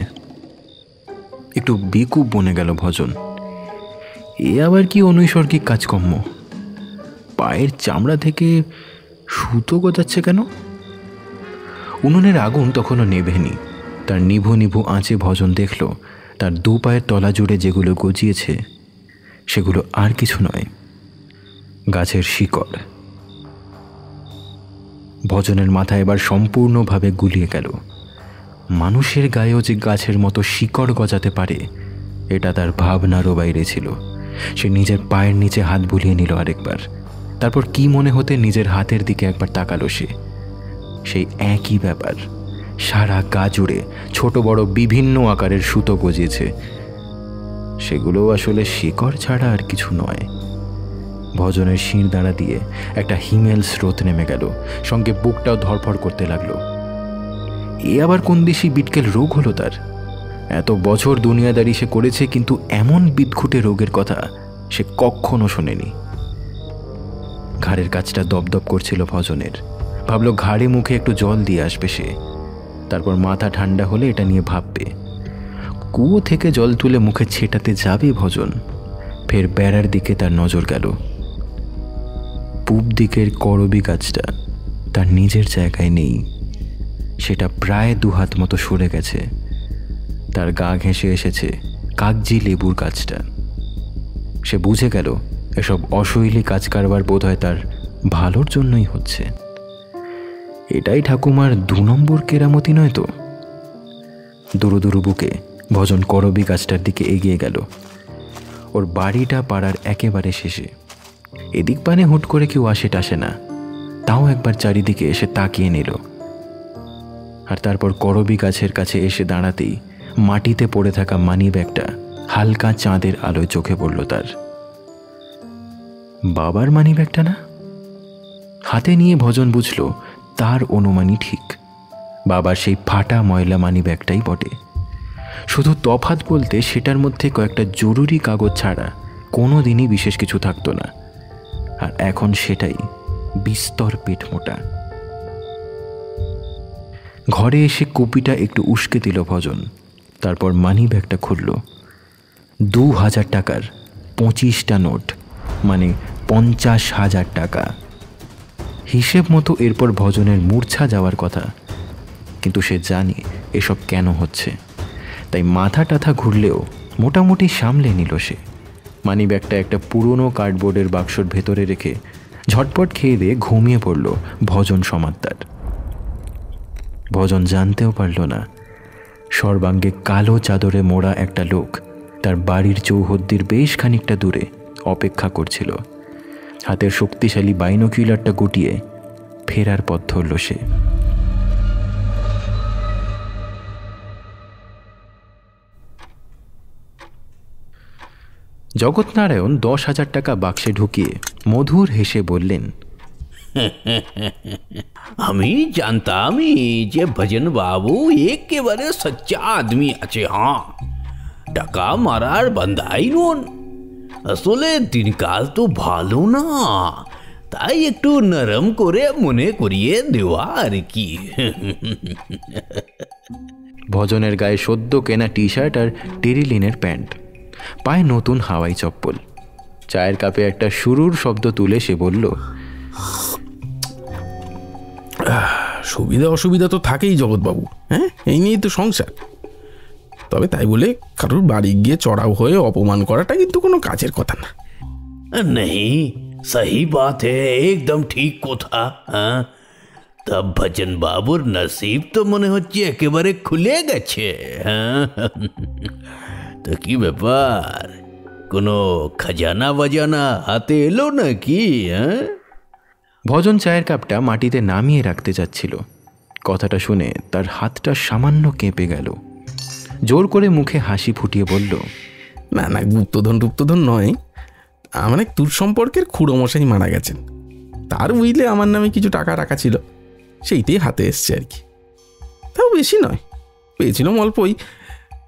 একটু বেকুব বনে গেল ভজন। এ আবার কি অনৈসর্গিক কাজকর্ম? পায়ের চামড়া থেকে সুতো গজাচ্ছে কেন? উনুনের আগুন তখনও নেভেনি। তার নিভু নিভু আঁচে ভজন দেখল তার 2 পায়ের তলা জুড়ে যেগুলো গজিয়েছে সেগুলো আর কিছু নয়, গাছের শিকড়। ভজনের মাথা এবার সম্পূর্ণভাবে গুলিয়ে গেল। মানুষের গায়েও যে গাছের মতো শিকড় গজাতে পারে এটা তার ভাবনারও বাইরে ছিল। সে নিজের পায়ের নিচে হাত বুলিয়ে নিল আরেকবার। তারপর কি মনে হতে নিজের হাতের দিকে একবার তাকালো সে। সেই একই ব্যাপার, সারা গা জুড়ে ছোট বড় বিভিন্ন আকারের সুতো গজিয়েছে। সেগুলো আসলে শিকড় ছাড়া আর কিছু নয়। ভজনের শির দাঁড়া দিয়ে একটা হিমেল স্রোত নেমে গেল, সঙ্গে বুকটাও ধরফড় করতে লাগলো। এ আবার কোন দেশি বিটকেল রোগ হলো তার? এত বছর দুনিয়াদারি সে করেছে, কিন্তু এমন বিদঘুটে রোগের কথা সে কখনো শোনেনি। ঘাড়ের কাছটা দপদপ করছিল ভজনের। ভাবলো ঘাড়ে মুখে একটু জল দিয়ে আসবে সে, তারপর মাথা ঠান্ডা হলে এটা নিয়ে ভাববে। কুয়ো থেকে জল তুলে মুখে ছেটাতে যাবে ভজন, ফের বেড়ার দিকে তার নজর গেল। পূব দিকের করবি গাছটা তার নিজের জায়গায় নেই, সেটা প্রায় 2 হাত মতো সরে গেছে। তার গা ঘেঁষে এসেছে কাগজি লেবুর গাছটা। সে বুঝে গেল এসব অশৈলী কাজ কারবার বোধ হয় তার ভালোর জন্যই হচ্ছে। এটাই ঠাকুমার 2 নম্বর কেরামতি নয় তো? দুরু দুরু বুকে ভজন করবি গাছটার দিকে এগিয়ে গেল। ওর বাড়িটা পাড়ার একেবারে শেষে। এদিক পানে হুট করে কেউ আসে টাসে না, তাও একবার চারিদিকে এসে তাকিয়ে নিল। আর তারপর করবি গাছের কাছে এসে দাঁড়াতেই মাটিতে পড়ে থাকা মানি ব্যাগটা হালকা চাঁদের আলোয় চোখে পড়ল তার। বাবার মানি ব্যাগটা না? হাতে নিয়ে ভজন বুঝল তার অনুমানই ঠিক। বাবার সেই ফাটা ময়লা মানি ব্যাগটাই বটে। শুধু তফাৎ বলতে সেটার মধ্যে কয়েকটা জরুরি কাগজ ছাড়া কোনো দিনই বিশেষ কিছু থাকতো না। আর এখন সেটাই বিস্তর পেট মোটা। ঘরে এসে কুপিটা একটু উস্কে দিল ভজন। তারপর মানি ব্যাগটা খুলল। 2000 টাকার 25টা নোট, মানে 50,000 টাকা। হিসেব মতো এরপর ভজনের মূর্ছা যাওয়ার কথা, কিন্তু সে জানে এসব কেন হচ্ছে। তাই মাথা টাথা ঘুরলেও মোটামুটি সামলে নিল সে। মানি ব্যাগটা একটা পুরনো কার্ডবোর্ডের বাক্সর ভেতরে রেখে ঝটপট খেয়ে দিয়ে ঘুমিয়ে পড়ল ভজন সমাদ্দার। ভজন জানতেও পারল না সর্বাঙ্গে কালো চাদরে মোড়া একটা লোক তার বাড়ির চৌহদ্দির বেশ খানিকটা দূরে অপেক্ষা করছিল। হাতের শক্তিশালী বাইনোকিউলারটা গুটিয়ে ফেরার পথ ধরল সে। জগৎনারায়ণ 10,000 টাকা বাক্সে ঢুকিয়ে মধুর হেসে বললেন, আমি জানতামই যে ভজন বাবু একেবারে সচ্চা আদমি আছে। হ্যাঁ, টাকা মারার বান্ধাই নন। আসলে দিনকাল তো ভালো না, তাই একটু নরম করে মনে করিয়ে দেওয়া আর কি। ভজনের গায়ে সদ্য কেনা টি শার্ট আর টেরিলিনের প্যান্ট, পায়ে নতুন হাওয়াই চপ্পল। চায়ের কাপে একটা শুরুর শব্দ তুলে সে বলল, সুবিধা অসুবিধা তো থাকেই জগৎবাবু, হ্যাঁ, এই নিয়েই তো সংসার। তবে তাই বলে কারোর বাড়ি গিয়ে চড়াও হয়ে অপমান করাটা কিন্তু কোনো কাজের কথা না। नहीं, सही बात है, एकदम ठीक কথা। হ্যাঁ, তা ভজন বাবুর নসিব তো মনে হচ্ছে একেবারে খুলে গেছে। হ্যাঁ, তো কি ব্যাপার, কোনো খাজানা বাজানা হাতে এলো নাকি? হ্যাঁ, ভজন চায়ের কাপটা মাটিতে নামিয়ে রাখতে যাচ্ছিল। কথাটা শুনে তার হাতটা সামান্য কেঁপে গেল। জোর করে মুখে হাসি ফুটিয়ে বলল, না না, গুপ্তধন নয়, আমার এক দূর সম্পর্কের খুড়োমশাই মারা গেছেন। তার উইলে আমার নামে কিছু টাকা রাখা ছিল, সেইটাই হাতে এসছে আর কি। তাও বেশি নয়, পেয়েছিলাম অল্পই,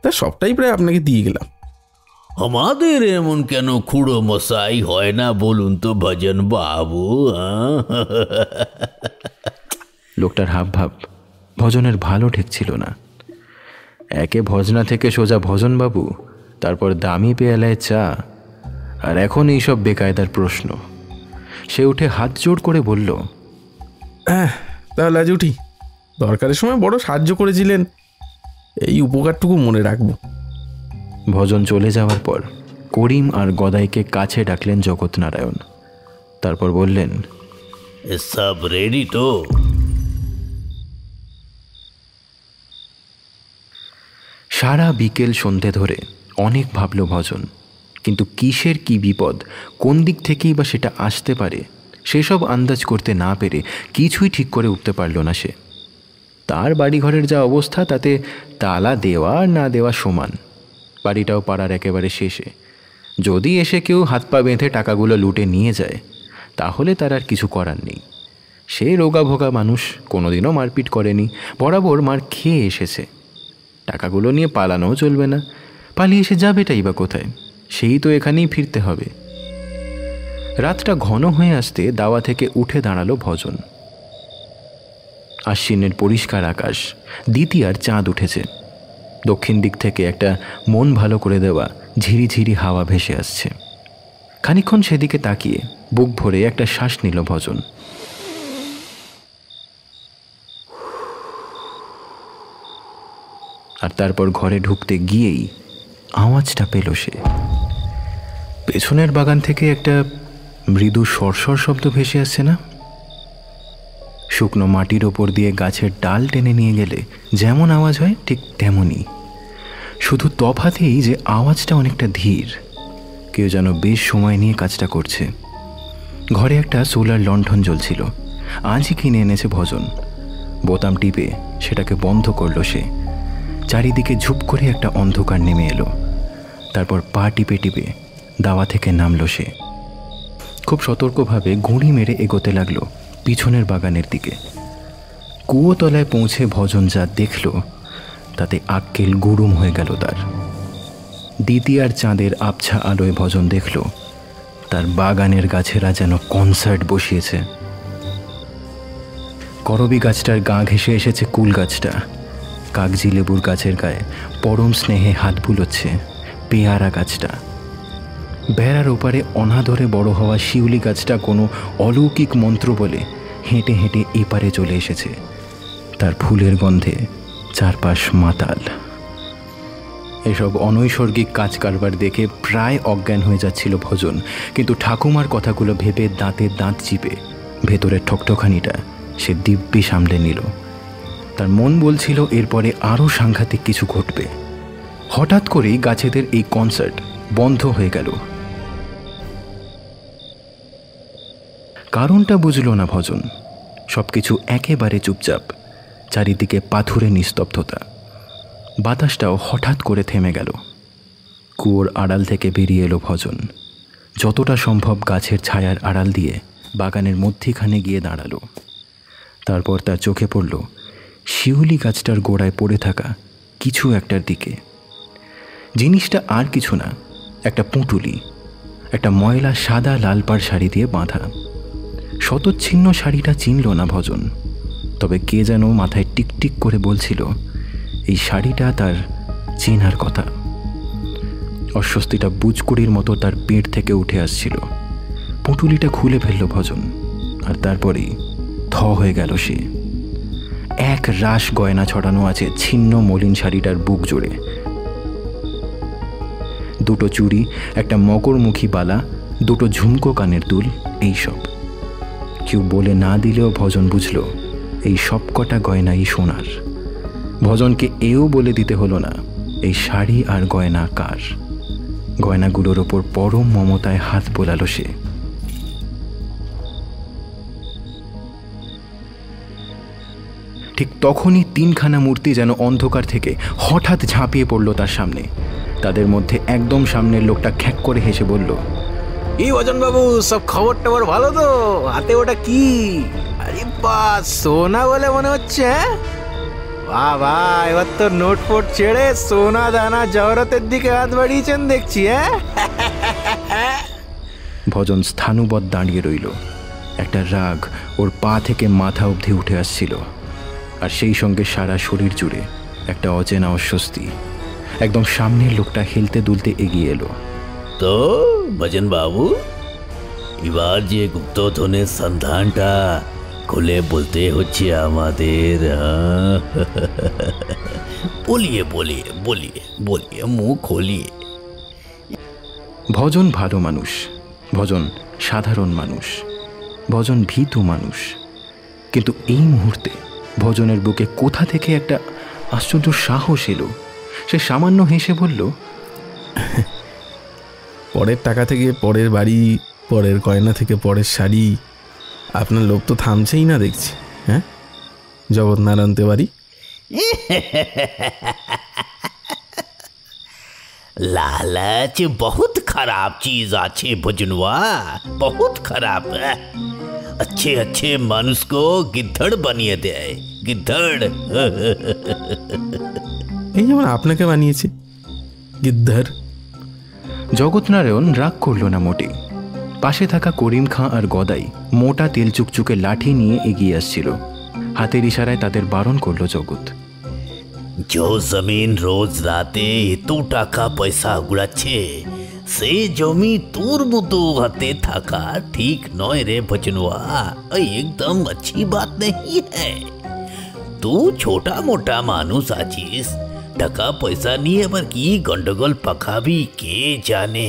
তা সবটাই প্রায় আপনাকে দিয়ে গেলাম। আমাদের এমন কেন খুড়ো মশাই হয় না বলুন তো ভজন বাবু? লোকটার হাবভাব ভজনের ভালো ঠেকছিল না। একে ভজনা থেকে সোজা ভজন বাবু, তারপর দামি পেয়ালায় চা, আর এখন এইসব বেকায়দার প্রশ্ন। সে উঠে হাত জোড় করে বলল, হ্যাঁ, তাহলে আজ উঠি। দরকারের সময় বড় সাহায্য করেছিলেন, এই উপকারটুকু মনে রাখবো। ভজন চলে যাওয়ার পর করিম আর গদাইকে কাছে ডাকলেন জগৎনারায়ণ। তারপর বললেন, সব রেডি তো? সারা বিকেল সন্ধে ধরে অনেক ভাবল ভজন, কিন্তু কিসের কি বিপদ, কোন দিক থেকেই বা সেটা আসতে পারে সেসব আন্দাজ করতে না পেরে কিছুই ঠিক করে উঠতে পারল না সে। তার বাড়িঘরের যা অবস্থা তাতে তালা দেওয়া আর না দেওয়া সমান। বাড়িটাও পাড়ার একেবারে শেষে। যদি এসে কেউ হাত পা বেঁধে টাকাগুলো লুটে নিয়ে যায় তাহলে তার আর কিছু করার নেই। সে রোগা ভোগা মানুষ, কোনোদিনও মারপিট করেনি, বরাবর মার খেয়ে এসেছে। টাকাগুলো নিয়ে পালানোও চলবে না, পালিয়ে এসে যাবেটাই বা কোথায়? সেই তো এখানেই ফিরতে হবে। রাতটা ঘন হয়ে আসতে দাওয়া থেকে উঠে দাঁড়ালো ভজন। আশ্বিনের পরিষ্কার আকাশ, দ্বিতীয়ার চাঁদ উঠেছে। দক্ষিণ দিক থেকে একটা মন ভালো করে দেওয়া ঝিরিঝিরি হাওয়া ভেসে আসছে। খানিকক্ষণ সেদিকে তাকিয়ে বুক ভরে একটা শ্বাস নিল ভজন। আর তারপর ঘরে ঢুকতে গিয়েই আওয়াজটা পেল সে। পেছনের বাগান থেকে একটা মৃদু সরসর শব্দ ভেসে আসছে না? শুকনো মাটির ওপর দিয়ে গাছের ডাল টেনে নিয়ে গেলে যেমন আওয়াজ হয় ঠিক তেমনই, শুধু তফাতেই যে আওয়াজটা অনেকটা ধীর। কেউ যেন বেশ সময় নিয়ে কাজটা করছে। ঘরে একটা সোলার লণ্ঠন জ্বলছিল, আজই কিনে এনেছে ভজন। বোতাম টিপে সেটাকে বন্ধ করলো সে। চারিদিকে ঝুপ করে একটা অন্ধকার নেমে এলো। তারপর পা টিপে টিপে দাওয়া থেকে নামলো সে। খুব সতর্কভাবে গুঁড়ি মেরে এগোতে লাগলো পিছনের বাগানের দিকে। কুয়োতলায় পৌঁছে ভজন যা দেখল তাতে আক্কেল গুড়ুম হয়ে গেল তার। দ্বিতীয়ার চাঁদের আবছা আলোয় ভজন দেখল তার বাগানের গাছেরা যেন কনসার্ট বসিয়েছে। করবি গাছটার গা ঘেঁষে এসেছে কুল গাছটা। কাগজি লেবুর গাছের গায়ে পরম স্নেহে হাত বুলোচ্ছে পেয়ারা গাছটা। বেড়ার ওপারে অনাদরে বড় হওয়া শিউলি গাছটা কোনো অলৌকিক মন্ত্র বলে হেঁটে হেঁটে এপারে চলে এসেছে। তার ফুলের গন্ধে চারপাশ মাতাল। এসব অনৈসর্গিক কাজ কারবার দেখে প্রায় অজ্ঞান হয়ে যাচ্ছিল ভজন, কিন্তু ঠাকুমার কথাগুলো ভেবে দাঁতে দাঁত চিপে ভেতরের ঠকঠকানিটা সে দিব্যি সামলে নিল। তার মন বলছিল এরপরে আরও সাংঘাতিক কিছু ঘটবে। হঠাৎ করেই গাছেদের এই কনসার্ট বন্ধ হয়ে গেল। কারণটা বুঝল না ভজন। সবকিছু একেবারে চুপচাপ, চারিদিকে পাথুরে নিস্তব্ধতা। বাতাসটাও হঠাৎ করে থেমে গেল। কুয়োর আড়াল থেকে বেরিয়ে এলো ভজন। যতটা সম্ভব গাছের ছায়ার আড়াল দিয়ে বাগানের মধ্যিখানে গিয়ে দাঁড়ালো। তারপর তার চোখে পড়ল শিউলি গাছটার গোড়ায় পড়ে থাকা কিছু একটার দিকে। জিনিসটা আর কিছু না, একটা পুঁটুলি, একটা ময়লা সাদা লালপাড় শাড়ি দিয়ে বাঁধা। শতচ্ছিন্ন শাড়িটা চিনল না ভজন, তবে কে যেন মাথায় টিকটিক করে বলছিল এই শাড়িটা তার চেনার কথা। অস্বস্তিটা বুজকুড়ির মতো তার পেট থেকে উঠে আসছিল। পুঁটুলিটা খুলে ফেলল ভজন, আর তারপরেই থ হয়ে গেল সে। এক রাশ গয়না ছড়ানো আছে ছিন্ন মলিন শাড়িটার বুক জুড়ে। দুটো চুড়ি, একটা মকরমুখী বালা, দুটো ঝুমকো কানের দুল, এইসব। কেউ বলে না দিলেও ভজন বুঝল এই সব কটা গয়নাই সোনার। ভজনকে এও বলে দিতে হলো না এই শাড়ি আর গয়না কার। গয়নাগুলোর ওপর পরম মমতায় হাত বোলালো সে। ঠিক তখনই তিনখানা মূর্তি যেন অন্ধকার থেকে হঠাৎ ঝাঁপিয়ে পড়ল তার সামনে। তাদের মধ্যে একদম সামনের লোকটা খ্যাক করে হেসে বলল, এই ভজন বাবু, সব খবর টবর ভালো তো? হাতে ওটা কি? আরে বাস, সোনা বলে মনে হচ্ছে। বাহ বাহ, এবার তো নোট ফোট ছেড়ে সোনা দানা জহরতের দিকে হাত বাড়িয়েছেন দেখছি। ভজন স্থানুবৎ দাঁড়িয়ে রইল। একটা রাগ ওর পা থেকে মাথা অবধি উঠে আসছিল, আর সেই সঙ্গে সারা শরীর জুড়ে একটা অচেনা অস্বস্তি। একদম সামনের লোকটা হেলতে দুলতে এগিয়ে এলো। তো ভজন বাবু, এবার যে গুপ্তধনের সন্ধানটা খুলে বলতে হচ্ছে আমাদের। বলিয়ে বলিয়ে বলিয়ে বলিয়ে মুখ খোলিয়ে। ভজন ভালো মানুষ, ভজন সাধারণ মানুষ, ভজন ভীতু মানুষ। কিন্তু এই মুহূর্তে ভজনের বুকে কোথা থেকে একটা আশ্চর্য সাহস এলো। সে সামান্য হেসে বলল, পরের টাকা থেকে পরের বাড়ি, পরের গয়না থেকে পরের শাড়ি, আপনার লোভ তো থামছেই না দেখছি। হ্যাঁ, জগৎনারায়ণ তেওয়ারি। लालच बहुत खराब चीज आछे भजनवा, बहुत खराब है। अच्छे अच्छे मानुष को गिद्धड़ बनिए दे, गिद्धड़। এই যেমন আপনাকে বানিয়েছে গিদ্ধার। জগৎনারায়ণ রাগ করল না মোটে। পাশে থাকা করিম খাঁ আর গদাই মোটা তেল চুকচুকে লাঠি নিয়ে এগিয়ে আসছিল। হাতের ইশারায় তাদের বারণ করল জগৎ। जो जमीन रोज राते এত টাকা পয়সা উড়াচ্ছে, সে জমি তোর মতো হাতে থাকা ঠিক নয় রে ভজনवा, एकदम अच्छी बात नहीं है। तू छोटा मोटा মানুষ আছিস, টাকা পয়সা নিয়ে আবার কি গন্ডগোল পাকাবি কে জানে।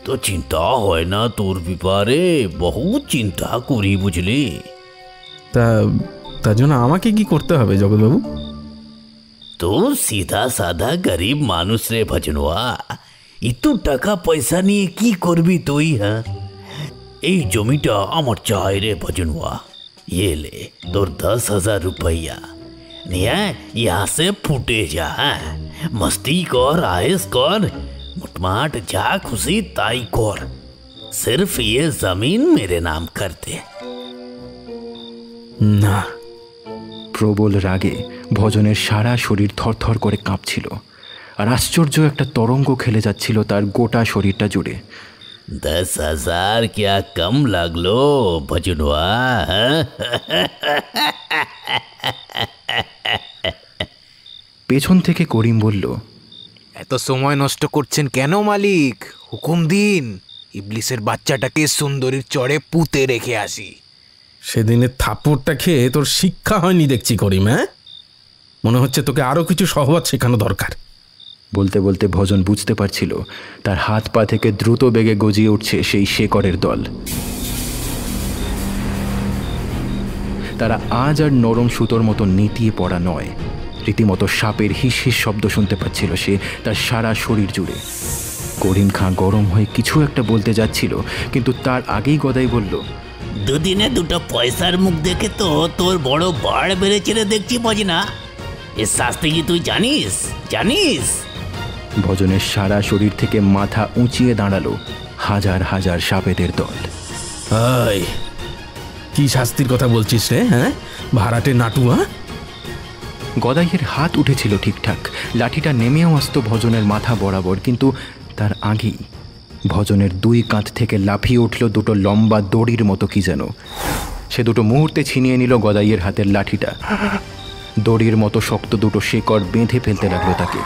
তো চিন্তা হয় না তোর ব্যাপারে, বহুত চিন্তা করি বুঝলি। তার জন্য আমাকে কি করতে হবে জগৎবাবু? তো সিধা সাদা গরিব মানুষ রে ভজনवा, এত টাকা পয়সা নিয়ে কি করবি তুই? হ্যাঁ, এই জমিটা আমার চাই রে ভজনवा। ये ले তোর 10,000 रुपया নিয়ে यहाँ से फूटे जा। मस्ती कर, आयस कर, मुटमाट जा खुशी ताई कर, सिर्फ ये जमीन मेरे नाम कर दे। না। প্রবল রাগে ভজনের সারা শরীর থরথর করে কাঁপছিল, আর আশ্চর্য একটা তরঙ্গ খেলে যাচ্ছিল তার গোটা শরীরটা জুড়ে। 10,000 क्या कम লাগলো ভজনवा? পেছন থেকে করিম বলল, এত সময় নষ্ট করছেন কেন মালিক? হুকুম দিন, ইবলিসের বাচ্চাটাকে সুন্দরীর চড়ে পুঁতে রেখে আসি। সেদিনের থাপ্পড়টা খেয়ে তোর শিক্ষা হয়নি দেখছি করিম। হ্যাঁ, মনে হচ্ছে তোকে আরো কিছু সহবাদ শেখানো দরকার। বলতে বলতে ভজন বুঝতে পারছিল তার হাত পা থেকে দ্রুত বেগে গজিয়ে উঠছে সেই শেকড়ের দল। তারা আজ আর নরম সুতোর মতো নেতিয়ে পড়া নয়, রীতিমতো সাপের হিস হিস শব্দ শুনতে পাচ্ছিল সে তার সারা শরীর জুড়ে। করিম খাঁ গরম হয়ে কিছু একটা বলতে যাচ্ছিল, কিন্তু তার আগেই গদাই বলল, দুদিনে দুটো পয়সার মুখ দেখে তো তোর বড় বাড় বেড়েছে রে দেখছি ভজনা। এর শাস্তি কি তুই জানিস? জানিস? ভজনের সারা শরীর থেকে মাথা উঁচিয়ে দাঁড়ালো হাজার হাজার সাপেদের দল। কি শাস্তির কথা বলছিস রে? হ্যাঁ, ভাড়াটে নাটুয়া। গদাইয়ের হাত উঠেছিল ঠিকঠাক, লাঠিটা নেমেও আসত ভজনের মাথা বরাবর, কিন্তু তার আগেই ভজনের দুই কাঁধ থেকে লাফিয়ে উঠল দুটো লম্বা দড়ির মতো কি যেন। সে দুটো মুহূর্তে ছিনিয়ে নিল গদাইয়ের হাতের লাঠিটা। দড়ির মতো শক্ত দুটো শেকড় বেঁধে ফেলতে লাগলো তাকে।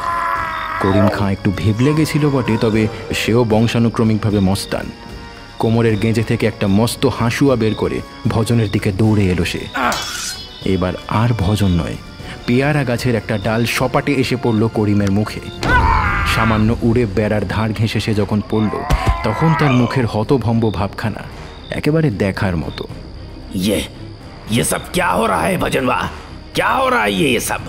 করিম খাঁ একটু ভেবলে গেছিল বটে, তবে সেও বংশানুক্রমিকভাবে মস্তান। কোমরের গেঁজে থেকে একটা মস্ত হাঁসুয়া বের করে ভজনের দিকে দৌড়ে এলো সে। এবার আর ভজন নয়, পেয়ারা গাছের একটা ডাল সপাটে এসে পড়ল করিমের মুখে। সামান্য উড়ে বেড়ার ধার ঘেঁষে সে যখন পড়ল, তখন তার মুখের হতভম্ব ভাবখানা একেবারে দেখার মতো। ये सब क्या हो रहा है भजनवा? क्या हो रहा है ये सब?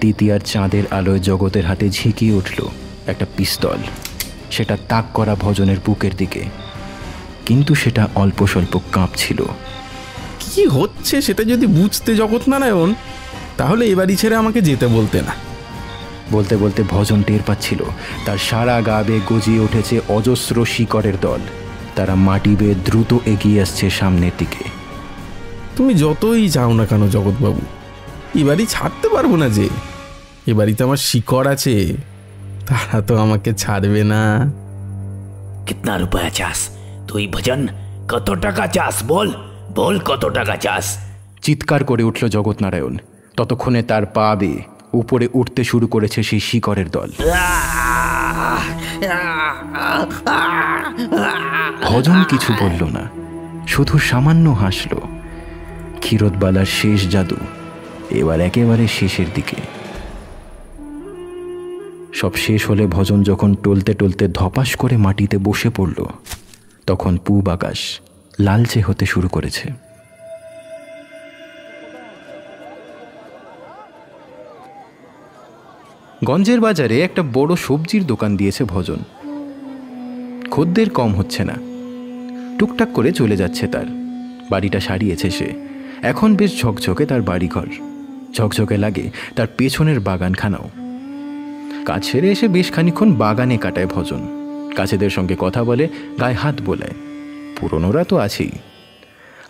দ্বিতীয়ার চাঁদের আলোয় জগতের হাতে ঝিঁকিয়ে উঠল একটা পিস্তল। সেটা তাক করা ভজনের বুকের দিকে, কিন্তু সেটা অল্প স্বল্প কাঁপছিল। কি হচ্ছে সেটা যদি বুঝতে জগৎনারায়ণ, তাহলে এবারই ছেড়ে আমাকে যেতে বলতে না। বলতে বলতে ভজন টের পাচ্ছিল তার সারা গা বেয়ে গজিয়ে উঠেছে অজস্র শিকড়ের দল। তারা মাটি বেয়ে দ্রুত এগিয়ে আসছে সামনের দিকে। তুমি যতই চাও না কেন জগৎবাবু, এবারই ছাড়তে পারবো না যে। এবারই তো আমার শিকড় আছে, তারা তো আমাকে ছাড়বে না। कितना रुपया चास তুই ভজন? কত টাকা চাস? বল বল, কত টাকা চাস? চিৎকার করে উঠল জগৎনারায়ণ। ততক্ষণে তার পা বেয়ে উপরে উঠতে শুরু করেছে সেই শিকড়ের দল। ভজন কিছু বলল না, শুধু সামান্য হাসল। ক্ষীরোদবালার শেষ জাদু এবার একেবারে শেষের দিকে। সব শেষ হলে ভজন যখন টলতে টলতে ধপাস করে মাটিতে বসে পড়ল, তখন পূব আকাশ লালচে হতে শুরু করেছে। গঞ্জের বাজারে একটা বড় সবজির দোকান দিয়েছে ভজন। খদ্দের কম হচ্ছে না, টুকটাক করে চলে যাচ্ছে তার। বাড়িটা সারিয়েছে সে, এখন বেশ ঝকঝকে তার বাড়িঘর, ঝকঝকে লাগে তার পেছনের বাগানখানাও। কাজ সেরে এসে বেশ খানিক্ষণ বাগানে কাটায় ভজন। কাছেদের সঙ্গে কথা বলে, গায়ে হাত বোলায়। পুরনোরা তো আছেই,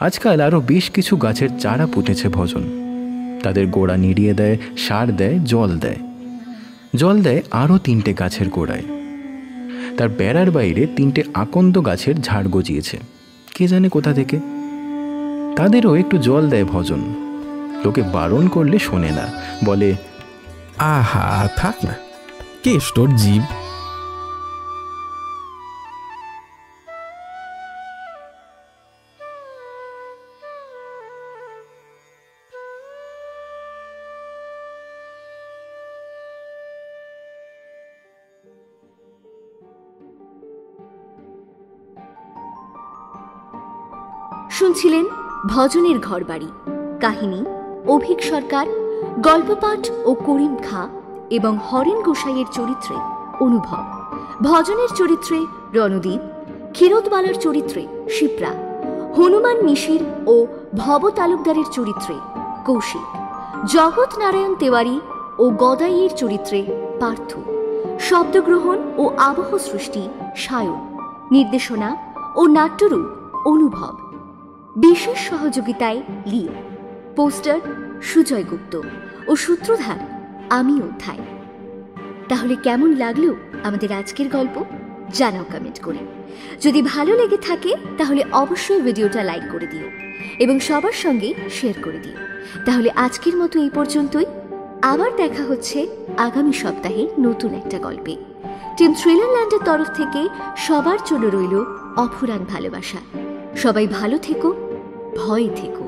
আজকাল আরও বেশ কিছু গাছের চারা পুঁতেছে ভজন। তাদের গোড়া নিড়িয়ে দেয়, সার দেয়, জল দেয়। জল দেয় আরও 3টে গাছের গোড়ায়। তার বেড়ার বাইরে 3টে আকন্দ গাছের ঝাড় গজিয়েছে, কে জানে কোথা থেকে। তাদেরও একটু জল দেয় ভজন। লোকে বারণ করলে শোনে না, বলে আহা থাক না, কেষ্টর জীব। শুনছিলেন ভজনের ঘরবাড়ি, কাহিনী অভিক সরকার, গল্পপাঠ ও করিম খাঁ এবং হরেন গোসাইয়ের চরিত্রে অনুভব, ভজনের চরিত্রে রণদীপ, ক্ষীরোদবালার চরিত্রে শিপ্রা, হনুমান মিশির ও ভব তালুকদারের চরিত্রে কৌশিক, জগৎ নারায়ণ তেওয়ারি ও গদাইয়ের চরিত্রে পার্থ, শব্দগ্রহণ ও আবহ সৃষ্টি সায়ন, নির্দেশনা ও নাট্যরূপ অনুভব, বিশেষ সহযোগিতায় লিও, পোস্টার সুজয় গুপ্ত ও সূত্রধার আমি অধ্যায়। তাহলে কেমন লাগলো আমাদের আজকের গল্প জানাও কমেন্ট করে। যদি ভালো লেগে থাকে তাহলে অবশ্যই ভিডিওটা লাইক করে দিও এবং সবার সঙ্গে শেয়ার করে দিও। তাহলে আজকের মতো এই পর্যন্তই। আবার দেখা হচ্ছে আগামী সপ্তাহে নতুন একটা গল্পে। টিম থ্রিলারল্যান্ডের তরফ থেকে সবার জন্য রইল অফুরান ভালোবাসা। সবাই ভালো থেকো, ভয়ে থেকো।